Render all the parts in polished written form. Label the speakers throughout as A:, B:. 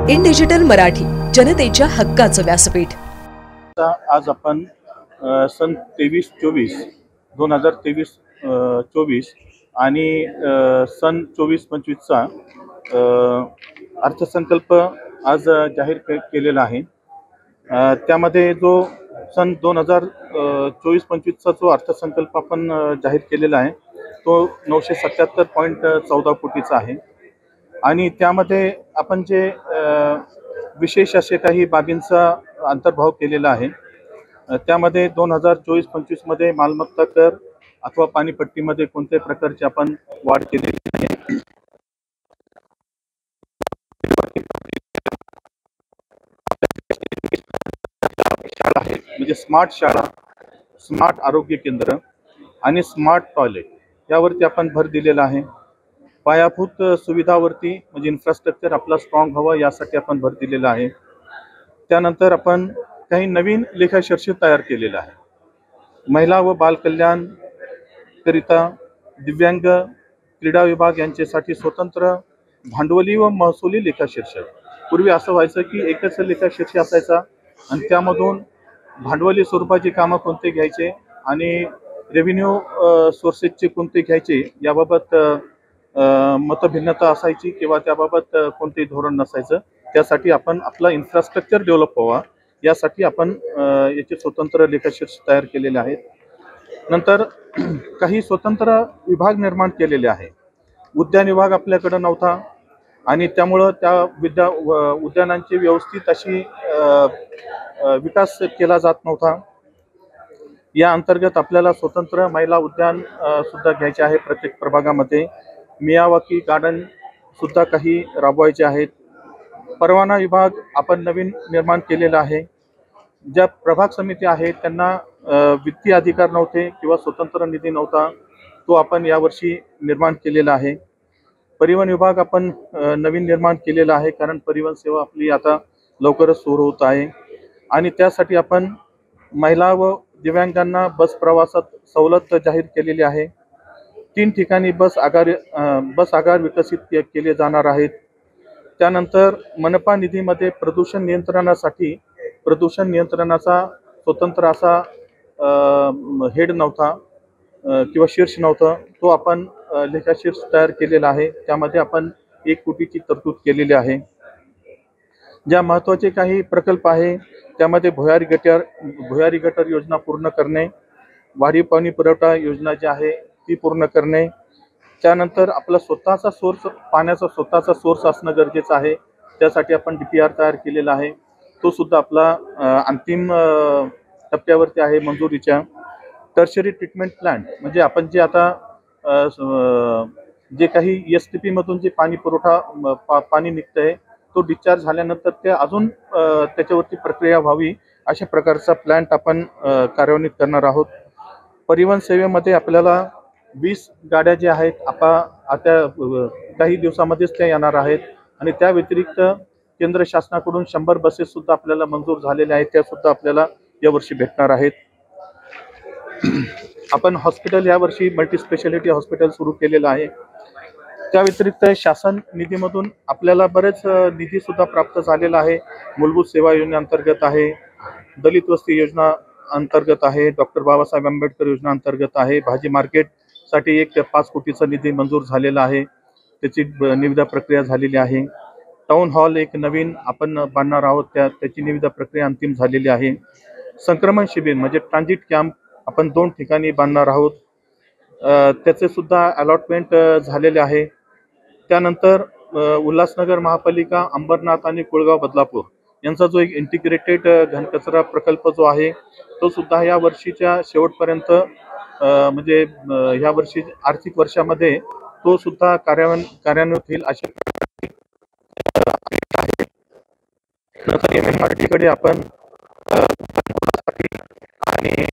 A: In digital Marathi, जनतेच्या हक्काचं व्यासपीठ।
B: आज आपण सन 2023-24 आणि सन 24-25चा अर्थसंकल्प आज जाहीर केलेला आहे। त्यामध्ये जो सन 2024-25चा जो अर्थसंकल्प आपण जाहीर केलेला आहे तो 977.14 कोटीचा आहे आणि त्यामध्ये आपण जे विशेष असे काही बाबींचा अंतर्भाव केलेला आहे। त्यामध्ये 2024-25 मध्ये मालमत्ता कर अथवा पाणीपट्टीमध्ये कोणत्याही प्रकारची आपण वाढ केलेली नाही। शाळा आहे म्हणजे स्मार्ट शाळा, स्मार्ट आरोग्य केंद्र आणि स्मार्ट टॉयलेट यावरती आपण भर दिलेला आहे। पायाभूत सुविधावरती म्हणजे इन्फ्रास्ट्रक्चर आपला स्ट्रॉंग व्हावा यासाठी आपण भर दिलेला आहे। त्यानंतर आपण काही नवीन लेखाशीर्षक तयार केलेला आहे। महिला व बाल कल्याण करिता दिव्यांग क्रीडा विभाग यांच्यासाठी स्वतंत्र भांडवली व महसुली लेखाशीर्षक। पूर्वी असं व्हायचं की एकच लेखाशीर्षक असायचा आणि त्यामधून भांडवली स्वरूपाची कामं कोणते घ्यायचे आणि रेव्हेन्यू सोर्सेसचे कोणते घ्यायचे याबाबत मतभिन्नता असायची किंवा त्याबाबत कोणतेही धोरण नसायचं। त्यासाठी आपण आपला इन्फ्रास्ट्रक्चर डेव्हलप व्हावा यासाठी आपण याचे स्वतंत्र लेखाशीर्षक तयार केलेले आहेत। नंतर काही स्वतंत्र विभाग निर्माण केलेले आहे। उद्यान विभाग आपल्याकडे नव्हता आणि त्यामुळे त्या उद्यानांची व्यवस्थित अशी विकास केला जात नव्हता। या अंतर्गत आपल्याला स्वतंत्र महिला उद्यान सुद्धा घ्यायचे आहे। प्रत्येक प्रभागामध्ये मियावाकी गार्डन सुद्धा काही राबवायचे आहेत। परवाना विभाग आपण नवीन निर्माण केलेला आहे। ज्या प्रभाग समिती आहेत त्यांना वित्तीय अधिकार नव्हते किंवा स्वतंत्र निधी नव्हता, तो आपण यावर्षी निर्माण केलेला आहे। परिवहन विभाग आपण नवीन निर्माण केलेला आहे कारण परिवहन सेवा आपली आता लवकरच सुरू होत आहे आणि त्यासाठी आपण महिला व दिव्यांगांना बस प्रवासात सवलत जाहीर केलेली आहे। 3 ठिकाणी बस आगार विकसित केले जाणार आहेत। त्यानंतर मनपा निधीमध्ये प्रदूषण नियंत्रणाचा स्वतंत्र असा हेड नव्हता किंवा शीर्ष नव्हतं, तो आपण लेखाशीर्ष तयार केलेला आहे। त्यामध्ये आपण 1 कोटीची तरतूद केलेली आहे। ज्या महत्त्वाचे काही प्रकल्प आहे त्यामध्ये भुयारी गटर योजना पूर्ण करणे, वाढीव पाणी पुरवठा योजना जी आहे ती पूर्ण करणे, त्यानंतर आपला पाण्याचा स्वतःचा सोर्स असणं गरजेचं आहे। त्यासाठी आपण DPR तयार केलेला आहे, तो सुद्धा आपला अंतिम टप्प्यावरती आहे मंजुरीच्या। टर्शरी ट्रीटमेंट प्लांट म्हणजे आपण जे आता जे काही STP मधून जे पाणी निघतंय तो डिस्चार्ज झाल्यानंतर ते अजून त्याच्यावरती प्रक्रिया व्हावी अशा प्रकारचा प्लांट आपण कार्यान्वित करणार आहोत। परिवहन सेवेमध्ये आपल्याला 20 गाड्या ज्या आहेत आता काही दिवसामध्येच त्या येणार आहेत आणि त्या व्यतिरिक्त केंद्र शासनाकडून 100 बसेस सुद्धा आपल्याला मंजूर झालेल्या आहेत, त्या सुद्धा आपल्याला यावर्षी भेटणार आहेत। आपण हॉस्पिटल यावर्षी मल्टीस्पेशालिटी हॉस्पिटल सुरू केलेलं आहे। त्या व्यतिरिक्त शासन निधीमधून आपल्याला बरेच निधी सुद्धा प्राप्त झालेला आहे। मूलभूत सेवा योजनेअंतर्गत आहे, दलित वस्ती योजना अंतर्गत आहे, डॉक्टर बाबासाहेब आंबेडकर योजना अंतर्गत आहे। भाजी मार्केटसाठी एक 5 कोटीचा निधी मंजूर झालेला आहे, त्याची निविदा प्रक्रिया झालेली आहे। टाउन हॉल एक नवीन आपण बांधणार आहोत, त्याची निविदा प्रक्रिया अंतिम झालेली आहे। संक्रमण शिबिर म्हणजे ट्रान्झिट कॅम्प आपण 2 ठिकाणी बांधणार आहोत, त्याचे सुद्धा अलॉटमेंट झालेले आहे। त्यानंतर उल्हासनगर महापालिका, अंबरनाथ आणि कुळगाव बदलापूर यांचा जो एक इंटिग्रेटेड घनकचरा प्रकल्प जो आहे तो सुद्धा या वर्षीच्या शेवटपर्यंत म्हणजे ह्या वर्षी आर्थिक वर्षामध्ये तो सुद्धा कार्यान्वित होईल अशा नंतर MMRD कडे आपण आणि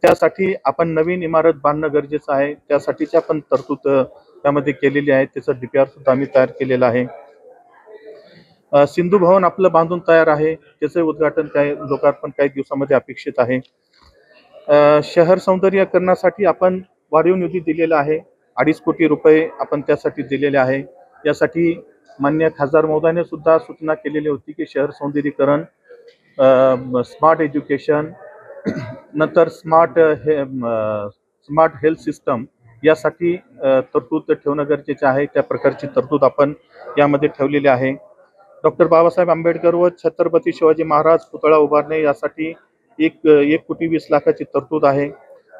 B: त्यासाठी आपण नवीन इमारत बांधणं गरजेचं आहे। त्यासाठीची आपण तरतूद त्यामध्ये केलेली आहे, त्याचं DPR सुद्धा आम्ही तयार केलेला आहे। सिंधू भवन आपलं बांधून तयार आहे, त्याचे उद्घाटन लोकार्पण काही दिवसामध्ये अपेक्षित आहे. शहर सौंदर्यीकरणासाठी आपण वाढीव निधी दिलेला आहे, 2.5 कोटी रुपये आपण त्यासाठी दिलेले आहे. यासाठी मान्य खासदार महोदयाने सुद्धा सूचना केलेली होती की शहर सौंदर्यीकरण, स्मार्ट एज्युकेशन, नंतर स्मार्ट हेल्थ सिस्टम यासाठी तरतूद ठेवणं गरजेचं आहे. त्या प्रकारची तरतूद आपण यामध्ये ठेवलेली आहे. डॉक्टर बाबासाहेब आंबेडकर व छत्रपती शिवाजी महाराज पुतळा उभारणे यासाठी 1,20,00,000ची तरतूद आहे.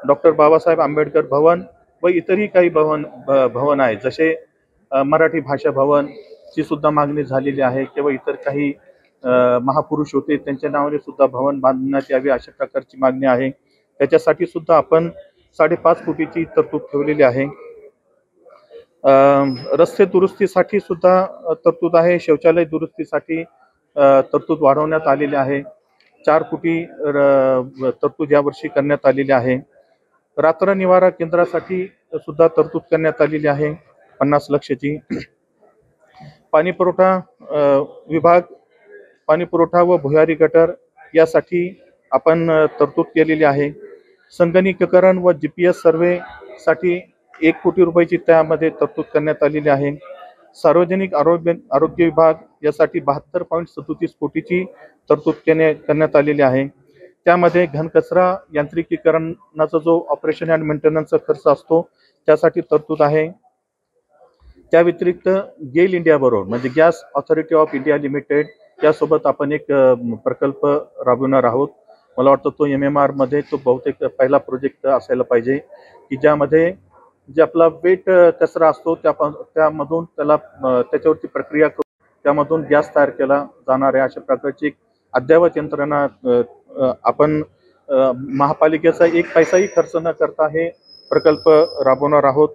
B: डॉक्टर बाबासाहेब आंबेडकर भवन व इतरही काही भवन आहे, जसे मराठी भाषा भवन ची सुद्धा मागणी झालेली आहे किंवा इतर काही महापुरुष होते त्यांच्या नावाने सुद्धा भवन बांधण्यात यावे अशा प्रकारची मागणी आहे. त्याच्यासाठी सुद्धा आपण 5.5 कोटीची तरतूद ठेवलेली आहे. रस्ते दुरुस्तीसाठी सुद्धा तरतूद आहे. शौचालय दुरुस्तीसाठी तरतूद वाढवण्यात आलेली आहे. 4 कोटी तरतूद यावर्षी करण्यात आलेली आहे. रात्र निवारा केंद्रासाठी सुद्धा तरतूद करण्यात आलेली आहे 50 लक्षची. पाणी पुरवठा व भुयारी गटर यासाठी आपण तरतूद केलेली आहे. संगणकीकरण व GPS सर्वे साठी 1 कोटी रुपयाची त्यामध्ये तरतूद करण्यात आलेली आहे. सार्वजनिक आरोग्य विभाग यासाठी 72.37 कोटीची तरतूद करण्यात आलेली आहे. त्यामध्ये घनकचरा यांत्रिकीकरणाचा जो ऑपरेशन अँड मेंटेनन्सचा खर्च असतो त्यासाठी तरतूद आहे. त्या व्यतिरिक्त गेल इंडिया बरोबर म्हणजे gas authority of India limited यासोबत आपण एक प्रकल्प राबवणार आहोत. मला वाटतं तो MMR मध्ये तो बहुतेक पहिला प्रोजेक्ट असायला पाहिजे की ज्यामध्ये जे आपला वेट कचरा असतो त्यामधून त्याच्यावरती प्रक्रिया करून त्यामधून गॅस तयार केला जाणार आहे. अशा प्रकारची एक अद्ययावत यंत्रणा आपण महापालिकेचा 1 पैसाही खर्च न करता हे प्रकल्प राबवणार आहोत.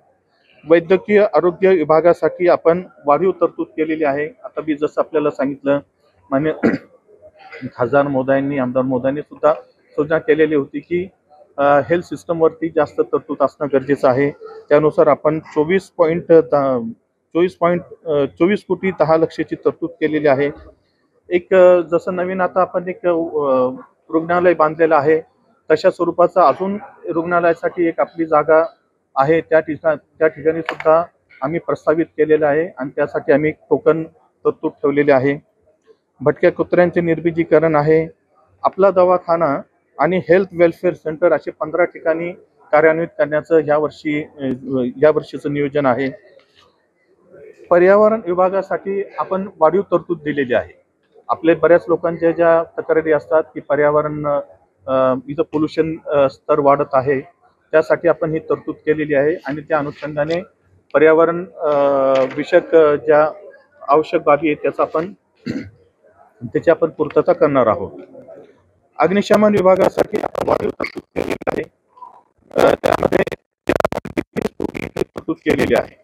B: वैद्यकीय आरोग्य विभागासाठी आपण वाढीव तरतूद केलेली आहे. आता मी जसं आपल्याला सांगितलं, मान्य खासदार महोदयांनी, आमदार महोदयांनी सुद्धा सूचना केलेली होती की हेल्थ सिस्टमवरती जास्त तरतूद असणं गरजेचं आहे. त्यानुसार आपण 24 कोटी 10 लक्षची तरतूद केलेली आहे. एक जसं नवीन आता आपण एक रुग्णालय बांधलेलं आहे तशा स्वरूपाचा अजून रुग्णालयासाठी एक आपली जागा आहे, त्या ठिकाणी सुद्धा आम्ही प्रस्तावित केलेलं आहे आणि त्यासाठी आम्ही टोकन तरतूद ठेवलेले आहे. भटक्या कुत्र्यांचे निर्बीजीकरण आहे. आपला दवाखाना आणि हेल्थ वेलफेअर सेंटर असे 15 ठिकाणी कार्यान्वित करण्याचं यावर्षीचं नियोजन आहे. पर्यावरण विभागासाठी आपण वाढीव तरतूद दिलेली आहे. आपले बऱ्याच लोकांच्या ज्या तक्रारी असतात की पर्यावरण इथं पोल्युशन स्तर वाढत आहे, त्यासाठी आपण ही तरतूद केलेली आहे आणि त्या अनुषंगाने पर्यावरण विषयक ज्या आवश्यक बाबी आहेत त्याची आपण पूर्तता करणार आहोत. अग्निशमन विभागासाठी आपण वाढीव तरतूद केलेली आहे. त्यामध्ये तरतूद केलेली आहे.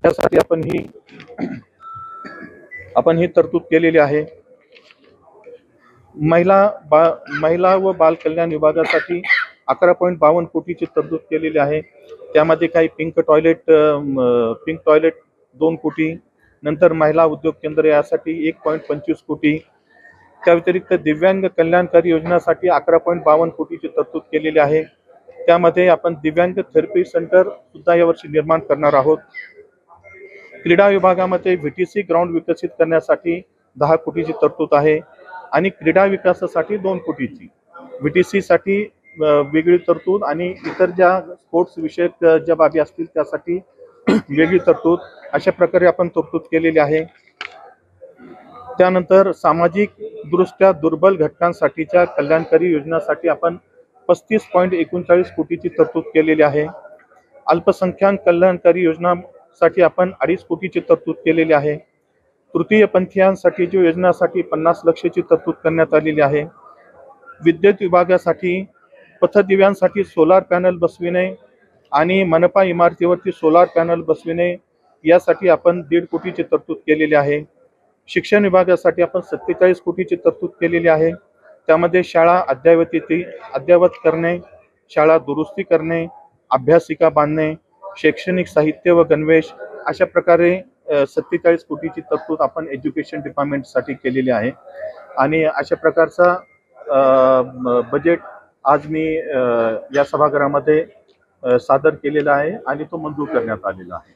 B: त्यासाठी आपण ही तरतूद केलेली आहे. महिला व बाल कल्याण विभागासाठी 11.52 कोटीची तरतूद केलेली आहे. त्यामध्ये काही पिंक टॉयलेट 2 कोटी, नंतर महिला उद्योग केंद्र यासाठी 1.25 कोटी. त्या व्यतिरिक्त दिव्यांग कल्याणकारी योजनासाठी 11.52 कोटीची तरतूद केलेली आहे. त्यामध्ये आपण दिव्यांग थेरपी सेंटर सुद्धा यावर्षी निर्माण करणार आहोत. क्रीडा विभागामध्ये VTC ग्राउंड विकसित करण्यासाठी 10 कोटीची तरतूद आहे आणि क्रीडा विकासासाठी 2 कोटीची. VTC साठी वेगळी तरतूद आणि इतर ज्या स्पोर्ट्स विषयक ज्या बाबी असतील त्यासाठी वेगळी तरतूद, अशा प्रकारे आपण तरतूद केलेली आहे. त्यानंतर सामाजिक दृष्ट्या दुर्बल घटकांसाठीच्या कल्याणकारी योजनासाठी आपण 35.39 कोटीची तरतूद केलेली आहे. अल्पसंख्याक कल्याणकारी योजनासाठी आपण 2.5 कोटीची तरतूद केलेली आहे. तृतीय पंथीयांसाठी जो योजनासाठी 50 लक्षची तरतूद करण्यात आलेली आहे. विद्युत विभागासाठी पथदिव्यांसाठी सोलार पॅनल बसविणे आणि मनपा इमारतीवरती सोलार पॅनल बसविणे यासाठी आपण 1.5 कोटीची तरतूद केलेली आहे. शिक्षण विभागासाठी आपण 47 कोटीची तरतूद केलेली आहे. त्यामध्ये शाळा अद्ययावत करणे, शाळा दुरुस्ती करणे, अभ्यासिका बांधणे, शैक्षणिक साहित्य व गणवेश अशा प्रकारे 47 कोटीची तरतूद आपण एज्युकेशन डिपार्टमेंटसाठी केलेली आहे. आणि अशा प्रकारचा बजेट आज मी या सभागृहामध्ये सादर केलेला आहे आणि तो मंजूर करण्यात आलेला आहे.